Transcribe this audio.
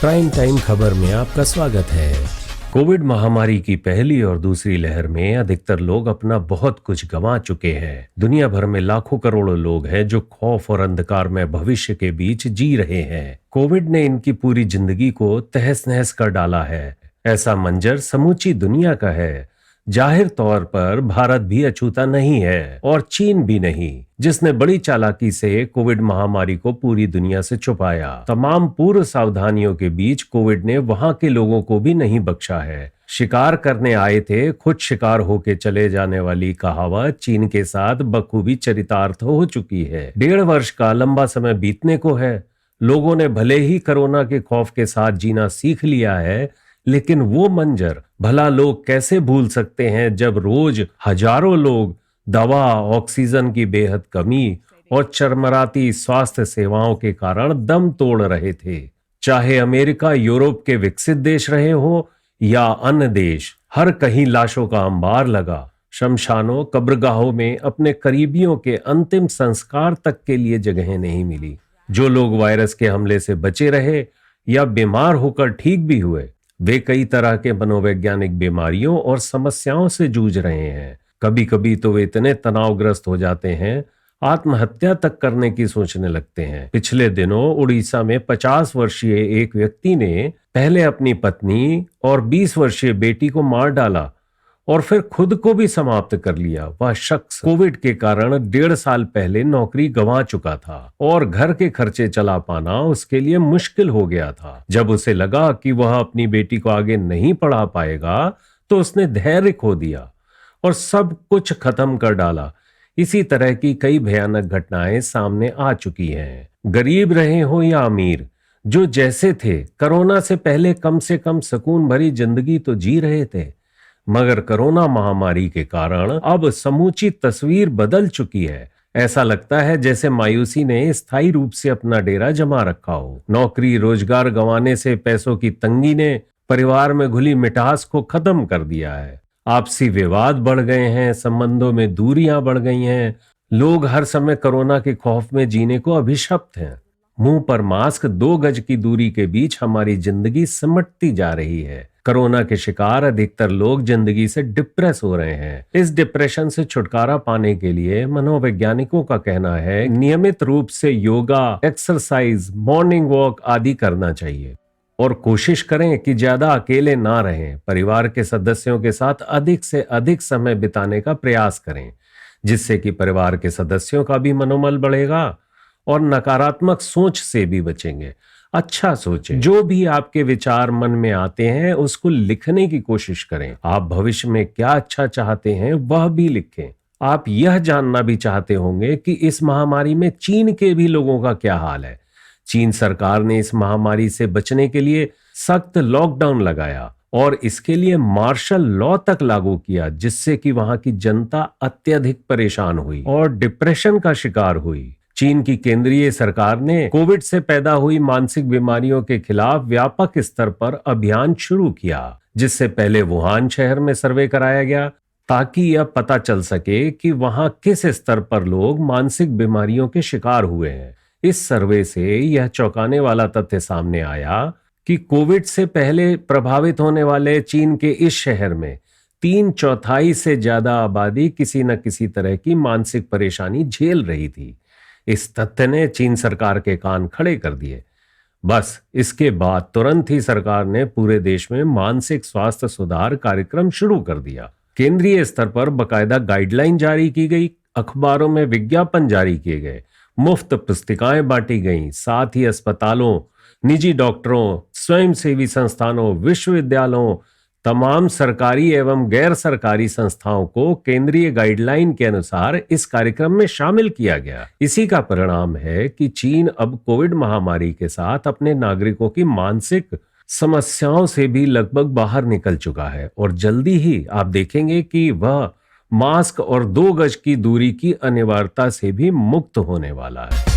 Prime time खबर में आपका स्वागत है। कोविड महामारी की पहली और दूसरी लहर में अधिकतर लोग अपना बहुत कुछ गंवा चुके हैं। दुनिया भर में लाखों करोड़ों लोग हैं जो खौफ और अंधकार में भविष्य के बीच जी रहे हैं। कोविड ने इनकी पूरी जिंदगी को तहस नहस कर डाला है। ऐसा मंजर समूची दुनिया का है। जाहिर तौर पर भारत भी अछूता नहीं है और चीन भी नहीं, जिसने बड़ी चालाकी से कोविड महामारी को पूरी दुनिया से छुपाया। तमाम पूर्व सावधानियों के बीच कोविड ने वहां के लोगों को भी नहीं बख्शा है। शिकार करने आए थे, खुद शिकार होके चले जाने वाली कहावत चीन के साथ बखूबी चरितार्थ हो चुकी है। 1.5 वर्ष का लंबा समय बीतने को है। लोगों ने भले ही कोरोना के खौफ के साथ जीना सीख लिया है, लेकिन वो मंजर भला लोग कैसे भूल सकते हैं जब रोज हजारों लोग दवा, ऑक्सीजन की बेहद कमी और चरमराती स्वास्थ्य सेवाओं के कारण दम तोड़ रहे थे। चाहे अमेरिका, यूरोप के विकसित देश रहे हो या अन्य देश, हर कहीं लाशों का अंबार लगा। शमशानों, कब्रगाहों में अपने करीबियों के अंतिम संस्कार तक के लिए जगह नहीं मिली। जो लोग वायरस के हमले से बचे रहे या बीमार होकर ठीक भी हुए, वे कई तरह के मनोवैज्ञानिक बीमारियों और समस्याओं से जूझ रहे हैं। कभी कभी तो वे इतने तनावग्रस्त हो जाते हैं, आत्महत्या तक करने की सोचने लगते हैं। पिछले दिनों उड़ीसा में 50 वर्षीय एक व्यक्ति ने पहले अपनी पत्नी और 20 वर्षीय बेटी को मार डाला और फिर खुद को भी समाप्त कर लिया। वह शख्स कोविड के कारण 1.5 साल पहले नौकरी गंवा चुका था और घर के खर्चे चला पाना उसके लिए मुश्किल हो गया था। जब उसे लगा कि वह अपनी बेटी को आगे नहीं पढ़ा पाएगा, तो उसने धैर्य खो दिया और सब कुछ खत्म कर डाला। इसी तरह की कई भयानक घटनाएं सामने आ चुकी हैं। गरीब रहे हो या अमीर, जो जैसे थे कोरोना से पहले कम से कम सुकून भरी जिंदगी तो जी रहे थे, मगर कोरोना महामारी के कारण अब समूची तस्वीर बदल चुकी है। ऐसा लगता है जैसे मायूसी ने स्थायी रूप से अपना डेरा जमा रखा हो। नौकरी रोजगार गंवाने से पैसों की तंगी ने परिवार में घुली मिठास को खत्म कर दिया है। आपसी विवाद बढ़ गए हैं, संबंधों में दूरियां बढ़ गई हैं। लोग हर समय कोरोना के खौफ में जीने को अभिशप्त हैं। मुंह पर मास्क, 2 गज की दूरी के बीच हमारी जिंदगी सिमटती जा रही है। कोरोना के शिकार अधिकतर लोग जिंदगी से डिप्रेस हो रहे हैं। इस डिप्रेशन से छुटकारा पाने के लिए मनोवैज्ञानिकों का कहना है नियमित रूप से योगा, एक्सरसाइज, मॉर्निंग वॉक आदि करना चाहिए और कोशिश करें कि ज्यादा अकेले ना रहें। परिवार के सदस्यों के साथ अधिक से अधिक समय बिताने का प्रयास करें, जिससे कि परिवार के सदस्यों का भी मनोबल बढ़ेगा और नकारात्मक सोच से भी बचेंगे। अच्छा सोचें। जो भी आपके विचार मन में आते हैं उसको लिखने की कोशिश करें। आप भविष्य में क्या अच्छा चाहते हैं वह भी लिखें। आप यह जानना भी चाहते होंगे कि इस महामारी में चीन के भी लोगों का क्या हाल है। चीन सरकार ने इस महामारी से बचने के लिए सख्त लॉकडाउन लगाया और इसके लिए मार्शल लॉ तक लागू किया, जिससे कि वहां की जनता अत्यधिक परेशान हुई और डिप्रेशन का शिकार हुई। चीन की केंद्रीय सरकार ने कोविड से पैदा हुई मानसिक बीमारियों के खिलाफ व्यापक स्तर पर अभियान शुरू किया, जिससे पहले वुहान शहर में सर्वे कराया गया ताकि यह पता चल सके कि वहां किस स्तर पर लोग मानसिक बीमारियों के शिकार हुए हैं। इस सर्वे से यह चौंकाने वाला तथ्य सामने आया कि कोविड से पहले प्रभावित होने वाले चीन के इस शहर में 3/4 से ज्यादा आबादी किसी न किसी तरह की मानसिक परेशानी झेल रही थी। इस तथ्य ने चीन सरकार के कान खड़े कर दिए। बस इसके बाद तुरंत ही सरकार ने पूरे देश में मानसिक स्वास्थ्य सुधार कार्यक्रम शुरू कर दिया। केंद्रीय स्तर पर बकायदा गाइडलाइन जारी की गई, अखबारों में विज्ञापन जारी किए गए, मुफ्त पुस्तिकाएं बांटी गईं। साथ ही अस्पतालों, निजी डॉक्टरों, स्वयंसेवी संस्थानों, विश्वविद्यालयों, तमाम सरकारी एवं गैर सरकारी संस्थाओं को केंद्रीय गाइडलाइन के अनुसार इस कार्यक्रम में शामिल किया गया। इसी का परिणाम है कि चीन अब कोविड महामारी के साथ अपने नागरिकों की मानसिक समस्याओं से भी लगभग बाहर निकल चुका है और जल्दी ही आप देखेंगे कि वह मास्क और 2 गज की दूरी की अनिवार्यता से भी मुक्त होने वाला है।